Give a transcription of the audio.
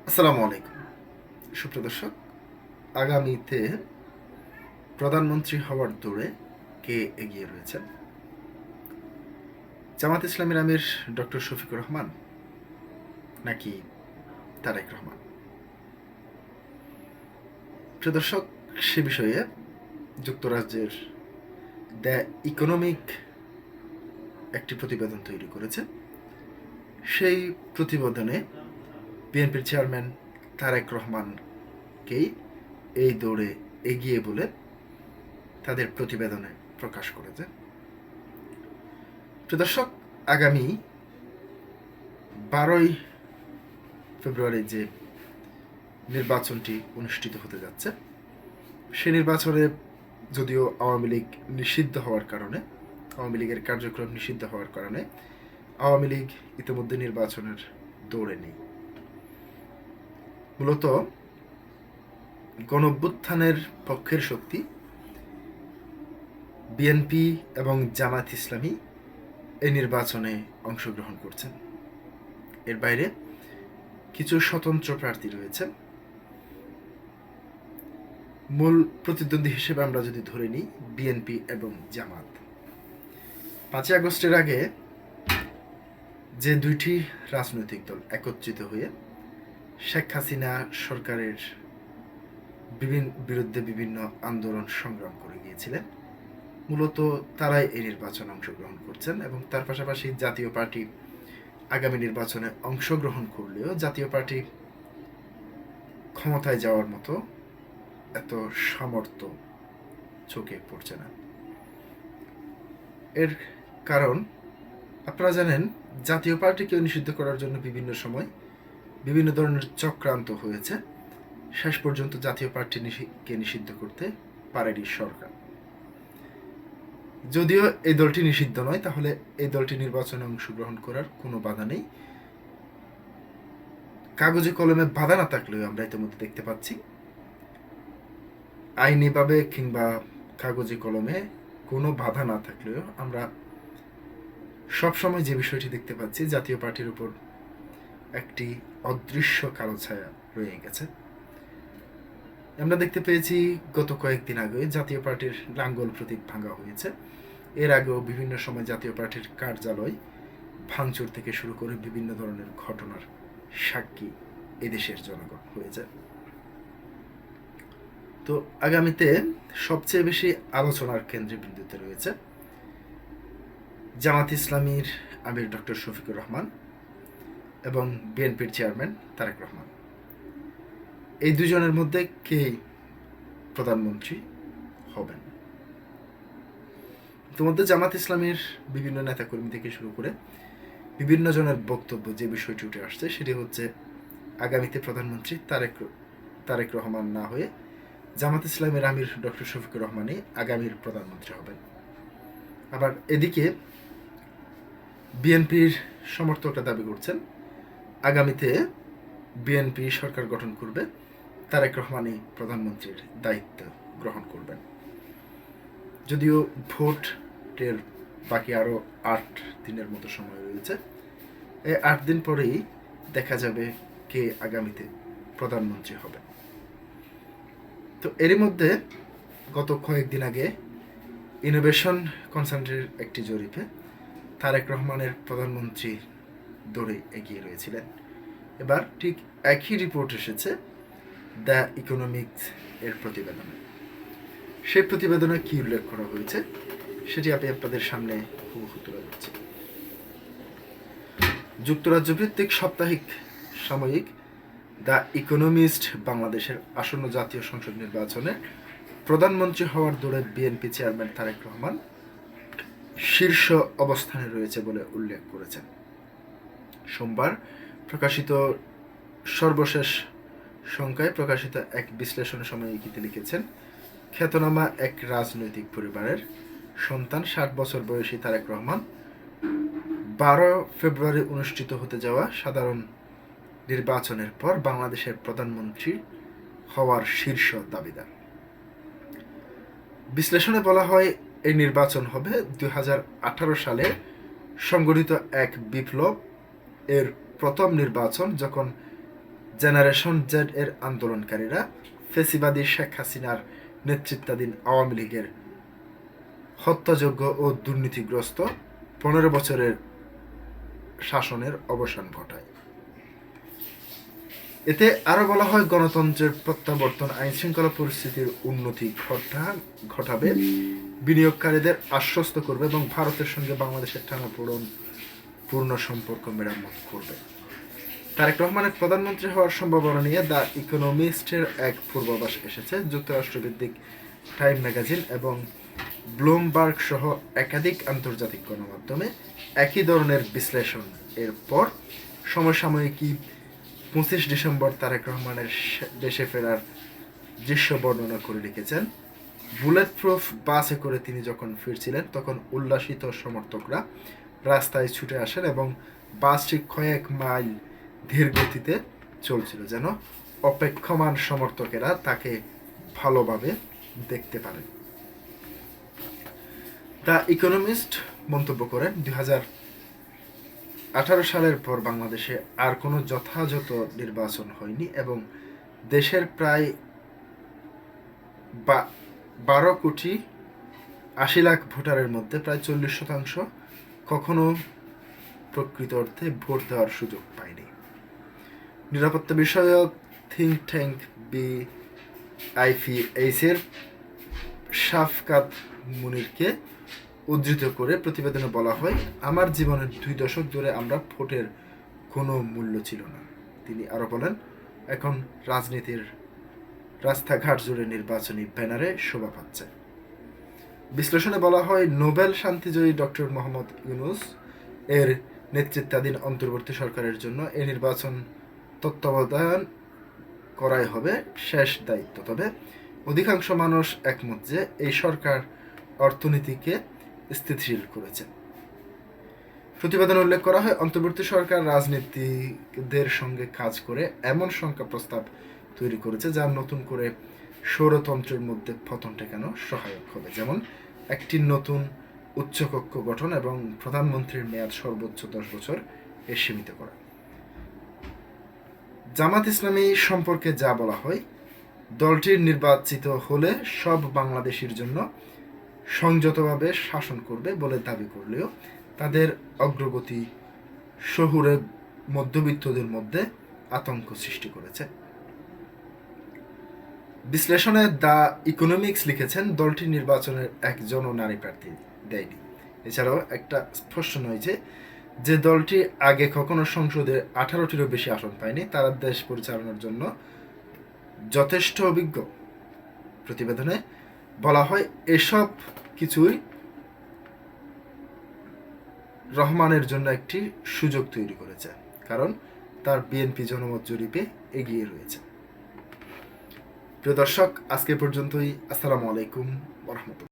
আসসালামু আলাইকুম সুপ্রিয় দর্শক। আগামীতে প্রধানমন্ত্রী হওয়ার দৌড়ে কে এগিয়ে রয়েছেন? জামাত ইসলামীর আমির ডক্টর শফিকুর রহমান নাকি তারেক রহমান? প্রিয় দর্শক, সে বিষয়ে যুক্তরাজ্যের দ্য ইকোনমিক একটি প্রতিবেদন তৈরি করেছে। সেই প্রতিবেদনে বিএনপির চেয়ারম্যান তারেক রহমানকেই এই দৌড়ে এগিয়ে বলে তাদের প্রতিবেদনে প্রকাশ করেছে। প্রিয় দর্শক, আগামী 12ই ফেব্রুয়ারি যে নির্বাচনটি অনুষ্ঠিত হতে যাচ্ছে, সে নির্বাচনে যদিও আওয়ামী লীগ নিষিদ্ধ হওয়ার কারণে, আওয়ামী লীগের কার্যক্রম নিষিদ্ধ হওয়ার কারণে আওয়ামী লীগ ইতিমধ্যে নির্বাচনের দৌড়ে নেই। মূলত গণঅভ্যুত্থানের পক্ষের শক্তি বিএনপি এবং জামাত ইসলামী এই নির্বাচনে অংশগ্রহণ করছেন। এর বাইরে কিছু স্বতন্ত্র প্রার্থী রয়েছেন। মূল প্রতিদ্বন্দ্বী হিসেবে আমরা যদি ধরে নিই বিএনপি এবং জামাত। 5ই আগস্টের আগে যে দুইটি রাজনৈতিক দল একত্রিত হয়ে শেখ হাসিনা সরকারের বিরুদ্ধে বিভিন্ন আন্দোলন সংগ্রাম করে গিয়েছিলেন, মূলত তারাই এই নির্বাচনে অংশগ্রহণ করছেন। এবং তার পাশাপাশি জাতীয় পার্টি আগামী নির্বাচনে অংশগ্রহণ করলেও জাতীয় পার্টি ক্ষমতায় যাওয়ার মতো এত সামর্থ্য চোখে পড়ছে না। এর কারণ আপনারা জানেন, জাতীয় পার্টিকে নিষিদ্ধ করার জন্য বিভিন্ন সময় বিভিন্ন ধরনের চক্রান্ত হয়েছে। শেষ পর্যন্ত জাতীয় পার্টিকে নিষিদ্ধ করতে পারেনি সরকার। যদিও এই দলটি নিষিদ্ধ নয়, তাহলে এই দলটি নির্বাচনে অংশগ্রহণ করার কোনো বাধা নেই। কাগজে কলমে বাধা না থাকলেও আমরা ইতিমধ্যে দেখতে পাচ্ছি আইনিভাবে কিংবা কাগজে কলমে কোনো বাধা না থাকলেও আমরা সবসময় যে বিষয়টি দেখতে পাচ্ছি, জাতীয় পার্টির উপর একটি অদৃশ্য কালো ছায়া রয়ে গেছে। আমরা দেখতে পেয়েছি গত কয়েকদিন আগে জাতীয় পার্টির লাঙ্গল প্রতীক ভাঙা হয়েছে। এর আগেও বিভিন্ন সময় জাতীয় পার্টির কার্যালয় ভাঙচুর থেকে শুরু করে বিভিন্ন ধরনের ঘটনার সাক্ষী এদেশের জনগণ হয়ে যায়। তো আগামীতে সবচেয়ে বেশি আলোচনার কেন্দ্রবিন্দুতে রয়েছে জামাত ইসলামীর আমির ডক্টর শফিকুর রহমান এবং বিএনপির চেয়ারম্যান তারেক রহমান। এই দুজনের মধ্যে কে প্রধানমন্ত্রী হবেন? ইতিমধ্যে জামাত ইসলামীর বিভিন্ন নেতাকর্মী থেকে শুরু করে বিভিন্ন জনের বক্তব্য যে বিষয়টি উঠে আসছে সেটি হচ্ছে আগামীতে প্রধানমন্ত্রী তারেক রহমান না হয়ে জামাত ইসলামের আমির ডক্টর শফিকুর রহমানই আগামীর প্রধানমন্ত্রী হবেন। আবার এদিকে বিএনপির সমর্থকরা দাবি করছেন আগামীতে বিএনপি সরকার গঠন করবে, তারেক রহমানই প্রধানমন্ত্রীর দায়িত্ব গ্রহণ করবেন। যদিও ভোটের বাকি আরও 8 দিনের মতো সময় রয়েছে, এই 8 দিন পরেই দেখা যাবে কে আগামীতে প্রধানমন্ত্রী হবে। তো এরই মধ্যে গত কয়েকদিন আগে ইনোভেশন কনসার্নের একটি জরিপে তারেক রহমানের প্রধানমন্ত্রী দৌড়ে এগিয়ে রয়েছিলেন। এবার ঠিক একই রিপোর্ট এসেছে দ্য ইকোনমিক্স এর প্রতিবেদনে। সেই প্রতিবেদনে কি উল্লেখ করা হয়েছে সেটি আমি আপনাদের সামনে হুবহু তুলে ধরছি। যুক্তরাজ্য ভিত্তিক সাপ্তাহিক সাময়িক দ্য ইকোনমিস্ট বাংলাদেশের আসন্ন জাতীয় সংসদ নির্বাচনে প্রধানমন্ত্রী হওয়ার দৌড়ে বিএনপি চেয়ারম্যান তারেক রহমান শীর্ষ অবস্থানে রয়েছে বলে উল্লেখ করেছেন। সোমবার প্রকাশিত সর্বশেষ সংখ্যায় প্রকাশিত এক বিশ্লেষণ সাময়িকীতে লিখেছেন, খ্যাতনামা এক রাজনৈতিক পরিবারের সন্তান 60 বছর বয়সী তারেক রহমান 12 ফেব্রুয়ারি অনুষ্ঠিত হতে যাওয়া সাধারণ নির্বাচনের পর বাংলাদেশের প্রধানমন্ত্রী হওয়ার শীর্ষ দাবিদার। বিশ্লেষণে বলা হয়, এই নির্বাচন হবে 2018 সালে সংগঠিত এক বিপ্লব এর প্রথম নির্বাচন, যখন জেনারেশন জেড এর আন্দোলনকারীরা ফেসিবাদী শেখ হাসিনার নেতৃত্বাধীন আওয়ামী লীগের হত্যাযোগ্য ও দুর্নীতিগ্রস্ত 15 বছরের শাসনের অবসান ঘটায়। এতে আরো বলা হয়, গণতন্ত্রের প্রত্যাবর্তন আইনশৃঙ্খলা পরিস্থিতির উন্নতি ঘটাবে, বিনিয়োগকারীদের আশ্বস্ত করবে এবং ভারতের সঙ্গে বাংলাদেশের টানাপোড়েন পূর্ণ সম্পর্ক মেরামত করবে। তারেক রহমানের প্রধানমন্ত্রী হওয়ার সম্ভাবনা নিয়ে দ্য ইকোনমিস্টের এক পূর্বাভাস এসেছে। যুক্তরাষ্ট্রভিত্তিক টাইম ম্যাগাজিন এবং ব্লুমবার্গ সহ একাধিক আন্তর্জাতিক গণমাধ্যমে একই ধরনের বিশ্লেষণ। এরপর সমসাময়িকী 25 ডিসেম্বর তারেক রহমানের দেশে ফেরার দৃশ্য বর্ণনা করে লিখেছেন, বুলেট প্রুফ বাসে করে তিনি যখন ফিরছিলেন তখন উল্লাসিত সমর্থকরা রাস্তায় ছুটে আসেন এবং বাসটি কয়েক মাইল ধীর গতিতে চলছিল, যেন অপেক্ষমান সমর্থকেরা তাকে ভালোভাবে দেখতে পারেন। দ্য ইকোনমিস্ট মন্তব্য করেন, 2018 সালের পর বাংলাদেশে আর কোনো যথাযথ নির্বাচন হয়নি এবং দেশের প্রায় 12,80,00,000 ভোটারের মধ্যে প্রায় 40% কখনো প্রকৃত অর্থে ভোট দেওয়ার সুযোগ পায়নি। নিরাপত্তা বিষয়ক থিঙ্ক ট্যাঙ্ক BIPH-এর শাফকাত মুনিরকে উদ্ধৃত করে প্রতিবেদনে বলা হয়, আমার জীবনের 2 দশক ধরে আমরা ভোটের কোনো মূল্য ছিল না। তিনি আরও বলেন, এখন রাজনীতির রাস্তাঘাট জুড়ে নির্বাচনী ব্যানারে শোভা পাচ্ছে। বিশ্লেষণে বলা হয়, নোবেল শান্তিজয়ী ডক্টর মোহাম্মদ ইউনূস এর নেতৃত্বাধীন অন্তর্বর্তী সরকারের জন্য এই নির্বাচন তত্ত্বাবধান করাই হবে শেষ দায়িত্ব। তবে অধিকাংশ মানুষ একমত যে এই সরকার অর্থনীতিকে স্থিতিশীল করেছে। প্রতিবেদনে উল্লেখ করা হয়, অন্তর্বর্তী সরকার রাজনীতিকদের সঙ্গে কাজ করে এমন সংখ্যা প্রস্তাব তৈরি করেছে যা নতুন করে স্বৈরতন্ত্রের মধ্যে পতন ঠেকানো সহায়ক হবে, যেমন একটি নতুন উচ্চকক্ষ গঠন এবং প্রধানমন্ত্রীর মেয়াদ সর্বোচ্চ 10 বছর এ সীমিত করা। জামাত ইসলামী সম্পর্কে যা বলা হয়, দলটির নির্বাচিত হলে সব বাংলাদেশির জন্য সংযতভাবে শাসন করবে বলে দাবি করলেও তাদের অগ্রগতি শহুরে মধ্যবিত্তদের মধ্যে আতঙ্ক সৃষ্টি করেছে। বিশ্লেষণে দ্য ইকোনমিক্স লিখেছেন, দলটি নির্বাচনের একজনও নারী প্রার্থী দেয়নি। এছাড়াও একটা স্পষ্ট নয় যে দলটি আগে কখনো সংসদে 18টিরও বেশি আসন পায়নি তারা দেশ পরিচালনার জন্য যথেষ্ট অভিজ্ঞ। প্রতিবেদনে বলা হয়, এসব কিছুই রহমানের জন্য একটি সুযোগ তৈরি করেছে, কারণ তার বিএনপি জনমত জরিপে এগিয়ে রয়েছে। প্রিয় দর্শক, আজকে পর্যন্তই। আসসালামু আলাইকুম ওয়া রাহমাতুল্লাহ।